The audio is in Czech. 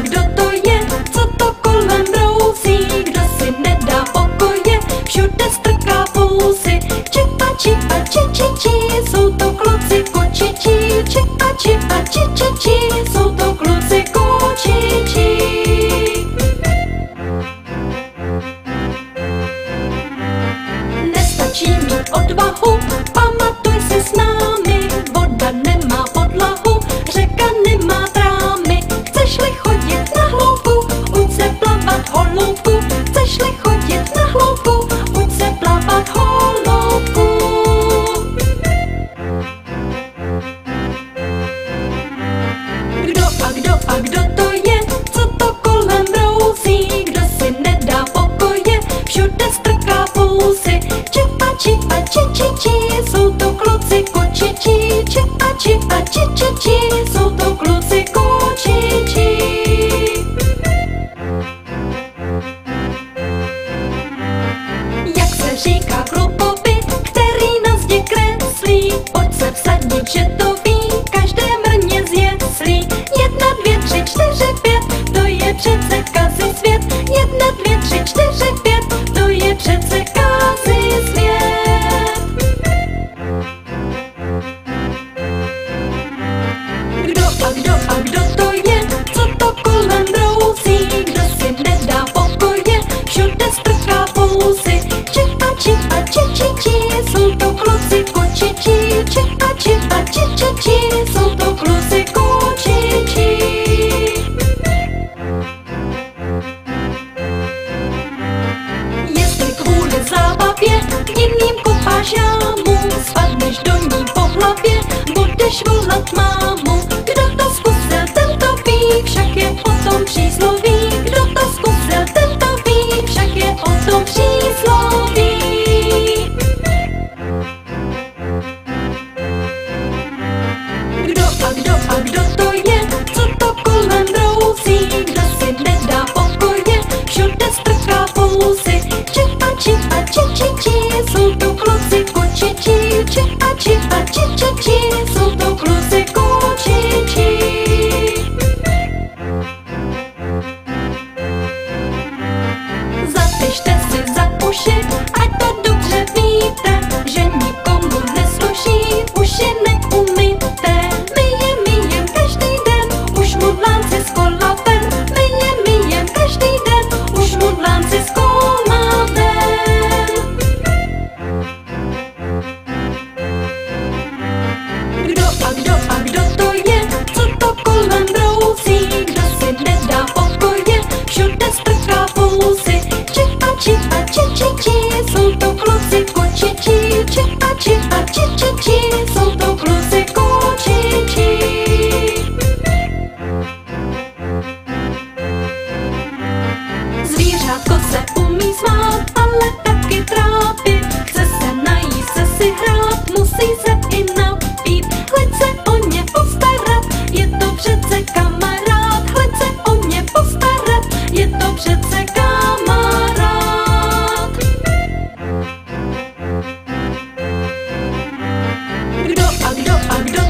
Kdo to je, co to kolem brousí, kdo si nedá pokoje, všude strká fousy. Čipa, čipa, či, či, či, jsou to kluci kočičí. Čipa, čipa, či, či, či, jsou to kluci kočičí. Nestačí mít odvahu, pamatuj si s námi, voda nemá podlahu, řeka nemá trámy. Chceš-li chodit na hloubku, uč se plavat holoubku. Chceš-li chodit na hloubku, uč se plavat holoubku. Kdo to je, co to kolem brousí, kdo si nedá pokoje, všude strká fousy. Čipa, čipa, či, či, či, jsou to kluci kočičí. Čipa, čipa, či, či, či, jsou to kluci kočičí. Jak se říká chlupovi, který na zdi kreslí, pojď se vsadit, že to ví, každé mrně z jeslí. 1, 2, 3, 4, 5, to je přece kazí svět. 1, 2, 3, 4, 5, to je přece kazí svět. Kdo to je, co to kolem brousí, kdo si nedá pokoje, všude strká fousy. Čipa, čipa, či, či, či, jsou to kluci kočičí. Čipa, čipa, či, či, či, jsou to kluci kočičí. Jestli kvůli zábavě jiným kopáš jámu, spadneš do ní po hlavě, budeš volat mámu. Kdo to zkusil, ten to ví, však je o tom přísloví. Kdo to zkusil, ten to ví, však je o tom přísloví. Kdo to je, co to kolem brousí, kdo si nedá pokoje, všude strká fousy. Čipa, čipa, či, či, či, jsou to kluci kočičí. Čipa, čipa, či, či, či, jsou to kluci kočičí. Zapište si za uši, ať to dobře víte, že nikomu nesluší uši neumyté. Myjem každý den, už mudlánci z kola ven. Myjem každý den, už mudlánci z kola ven. Kdo to je, co to kolem brousí, kdo si nedá pokoje, všude strká fousy. Čipa, čipa, či, či, či, jsou to kluci kočičí. Čipa, čipa, či, či, či, jsou to kluci kočičí. Zvířátko se umí smát, ale taky trápit. Chce se najíst, chce si hrát, musí se i napít. Chleď se o ně postarat, je to přece kamarád. Chleď se o ně postarat, je to přece kamarád. Kdo